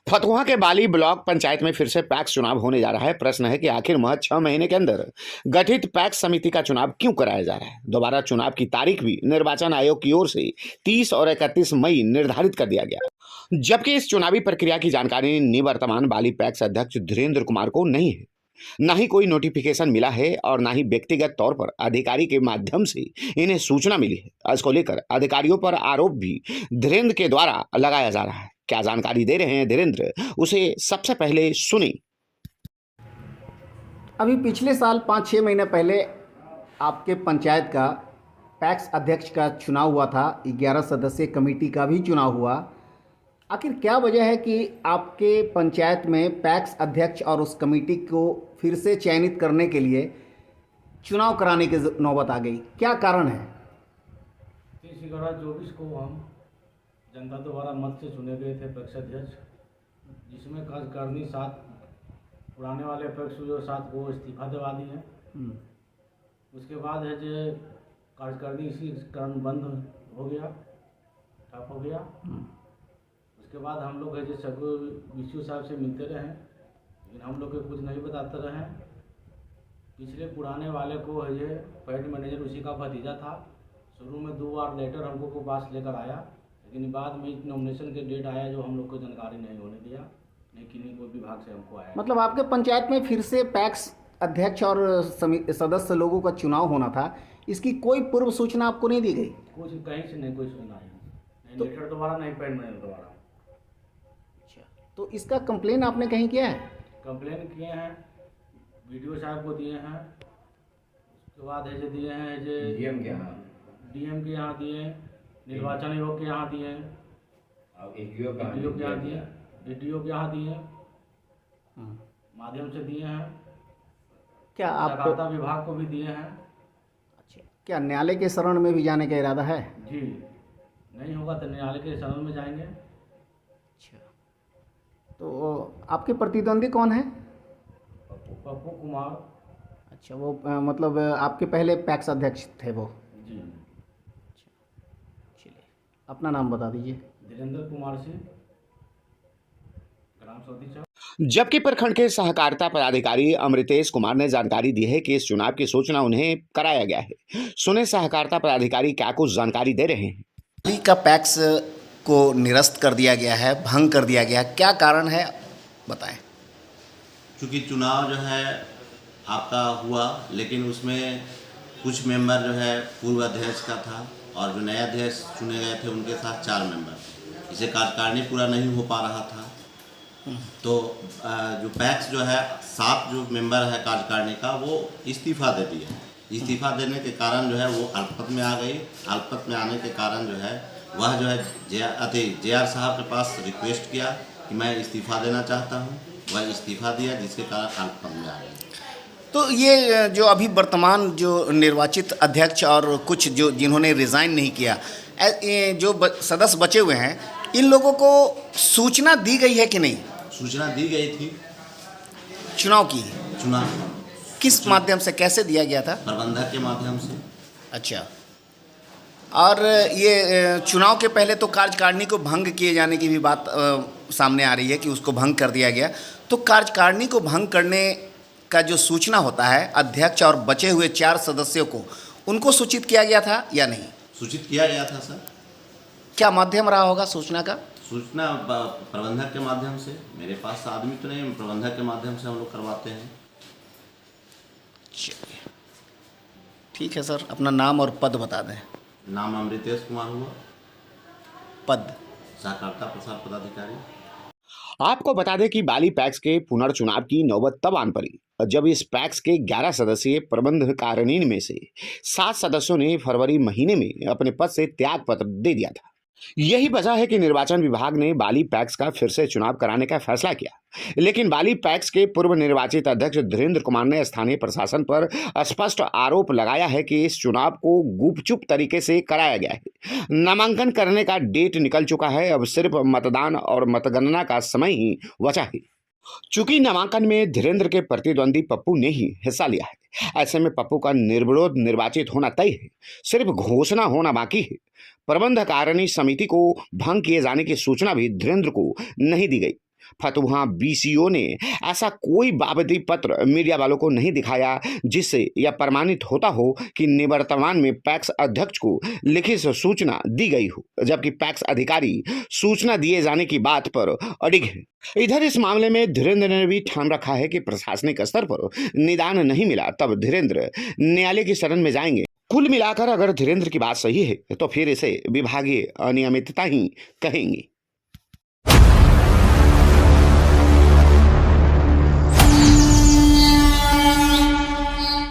फतुहा के बाली ब्लॉक पंचायत में फिर से पैक्स चुनाव होने जा रहा है। प्रश्न है कि आखिर महज 6 महीने के अंदर गठित पैक्स समिति का चुनाव क्यों कराया जा रहा है। दोबारा चुनाव की तारीख भी निर्वाचन आयोग की ओर से 30 और 31 मई निर्धारित कर दिया गया, जबकि इस चुनावी प्रक्रिया की जानकारी निवर्तमान बाली पैक्स अध्यक्ष धीरेन्द्र कुमार को नहीं है। न ही कोई नोटिफिकेशन मिला है और न ही व्यक्तिगत तौर पर अधिकारी के माध्यम से इन्हें सूचना मिली है। इसको लेकर अधिकारियों पर आरोप भी धीरेन्द्र के द्वारा लगाया जा रहा है। क्या जानकारी दे रहे हैं धीरेन्द्र, उसे सबसे पहले सुने। अभी पिछले साल 5-6 महीने पहले आपके पंचायत का पैक्स अध्यक्ष का चुनाव हुआ था, 11 सदस्यीय कमेटी का भी चुनाव हुआ। आखिर क्या वजह है कि आपके पंचायत में पैक्स अध्यक्ष और उस कमेटी को फिर से चयनित करने के लिए चुनाव कराने की नौबत आ गई? क्या कारण है? 30/11/24 को हम जनता द्वारा मत से चुने गए थे पैक्स अध्यक्ष, जिसमें कार्यकारिणी 7 पुराने वाले पैक्स जो 7 को इस्तीफा दिवा दी है। उसके बाद है जो कार्यकारिणी इसी कारण बंद हो गया, ठप हो गया। उसके बाद हम लोग है जो सब बीसीओ साहब से मिलते रहे, लेकिन हम लोग को कुछ नहीं बताते रहे। पिछले पुराने वाले को है जो पैड मैनेजर उसी का भतीजा था, शुरू में 2 बार लेटर हमको को पास लेकर आया, लेकिन बाद में नॉमिनेशन के डेट आया जो हम लोग को जानकारी नहीं होने दिया, नहीं किन्हीं कोई विभाग से हमको आया। मतलब आपके पंचायत में फिर से पैक्स अध्यक्ष और सदस्य लोगों का चुनाव होना था, इसकी कोई पूर्व सूचना आपको नहीं दी गई? कुछ कहीं से नहीं कोई सुना है, नहीं लेटर द्वारा, नहीं पैड मैनेजर द्वारा। अच्छा, तो इसका कंप्लेन आपने कहीं किया है? कंप्लेन किए हैं, वीडियो साहब को दिए हैं, उसके बाद है जो दिए हैं जो डीएम के यहाँ दिए, निर्वाचन आयोग के यहाँ दिए, डीडीओ के यहाँ दिए, माध्यम से दिए हैं, क्या आप सहकारिता विभाग को भी दिए हैं। अच्छा, क्या न्यायालय के शरण में भी जाने का इरादा है? जी, नहीं होगा तो न्यायालय के शरण में जाएंगे। अच्छा, तो आपके प्रतिद्वंदी कौन है? पप्पू कुमार। अच्छा, वो मतलब आपके पहले पैक्स अध्यक्ष थे वो? जी। चलिए, अपना नाम बता दीजिए। धीरेन्द्र कुमार सिंह, ग्राम सौदी चौक। जबकि प्रखंड के सहकारिता पदाधिकारी अमृतेश कुमार ने जानकारी दी है कि इस चुनाव की सूचना उन्हें कराया गया है। सुने सहकारिता पदाधिकारी क्या कुछ जानकारी दे रहे हैं। बाली का पैक्स को निरस्त कर दिया गया है, भंग कर दिया गया, क्या कारण है बताएं। क्योंकि चुनाव जो है आपका हुआ, लेकिन उसमें कुछ मेंबर जो है पूर्व अध्यक्ष का था और जो नए अध्यक्ष चुने गए थे उनके साथ 4 मेंबर, इसे कार्यकारिणी पूरा नहीं हो पा रहा था। तो जो पैक्स जो है 7 जो मेंबर है कार्यकारिणी का, वो इस्तीफा दे दिए। इस्तीफा देने के कारण जो है वो अल्पमत में आ गई। अल्पमत में आने के कारण जो है वह जो है JR साहब के पास रिक्वेस्ट किया कि मैं इस्तीफा देना चाहता हूँ, वह इस्तीफा दिया, जिसके कारण अल्पमत में आ गई। तो ये जो अभी वर्तमान जो निर्वाचित अध्यक्ष और कुछ जो जिन्होंने रिज़ाइन नहीं किया, जो सदस्य बचे हुए हैं, इन लोगों को सूचना दी गई है कि नहीं? सूचना दी गई थी चुनाव की? चुनाव किस माध्यम से, कैसे दिया गया था? प्रबंधक के माध्यम से। अच्छा, और ये चुनाव के पहले तो कार्यकारिणी को भंग किए जाने की भी बात सामने आ रही है कि उसको भंग कर दिया गया। तो कार्यकारिणी को भंग करने का जो सूचना होता है अध्यक्ष और बचे हुए 4 सदस्यों को, उनको सूचित किया गया था या नहीं? सूचित किया गया था सर। क्या माध्यम रहा होगा सूचना का? सूचना प्रबंधक के माध्यम से, मेरे पास आदमी तो नहीं, प्रबंधक के माध्यम से हम लोग करवाते हैं। चलिए, ठीक है सर, अपना नाम और पद बता दें। नाम अमृतेश कुमार हुआ, पद सहकारिता प्रसार पदाधिकारी। आपको बता दें कि बाली पैक्स के पुनर्चुनाव की नौबत तब आन पड़ी जब इस पैक्स के 11 सदस्यीय प्रबंधकारिणी में से 7 सदस्यों ने फरवरी महीने में अपने पद से त्याग पत्र दे दिया था। यही वजह है कि निर्वाचन विभाग ने बाली पैक्स का फिर से चुनाव कराने का फैसला किया, लेकिन बाली पैक्स के पूर्व निर्वाचित अध्यक्ष धीरेन्द्र कुमार ने स्थानीय प्रशासन पर स्पष्ट आरोप लगाया है कि इस चुनाव को गुपचुप तरीके से कराया गया है। नामांकन करने का डेट निकल चुका है, अब सिर्फ मतदान और मतगणना का समय ही बचा है। चूंकि नामांकन में धीरेन्द्र के प्रतिद्वंदी पप्पू ने ही हिस्सा लिया है, ऐसे में पप्पू का निर्विरोध निर्वाचित होना तय है, सिर्फ घोषणा होना बाकी है। प्रबंधकारिणी समिति को भंग किए जाने की सूचना भी धीरेन्द्र को नहीं दी गई। फतुहा बीसीओ ने ऐसा कोई बाबती पत्र मीडिया वालों को नहीं दिखाया जिससे यह प्रमाणित होता हो कि निवर्तमान में पैक्स अध्यक्ष को लिखित सूचना दी गई हो, जबकि पैक्स अधिकारी सूचना दिए जाने की बात पर अडिग है। इधर इस मामले में धीरेन्द्र ने भी ठान रखा है कि प्रशासनिक स्तर पर निदान नहीं मिला तब धीरेन्द्र न्यायालय की शरण में जाएंगे। कुल मिलाकर अगर धीरेन्द्र की बात सही है तो फिर इसे विभागीय अनियमितता ही कहेंगे।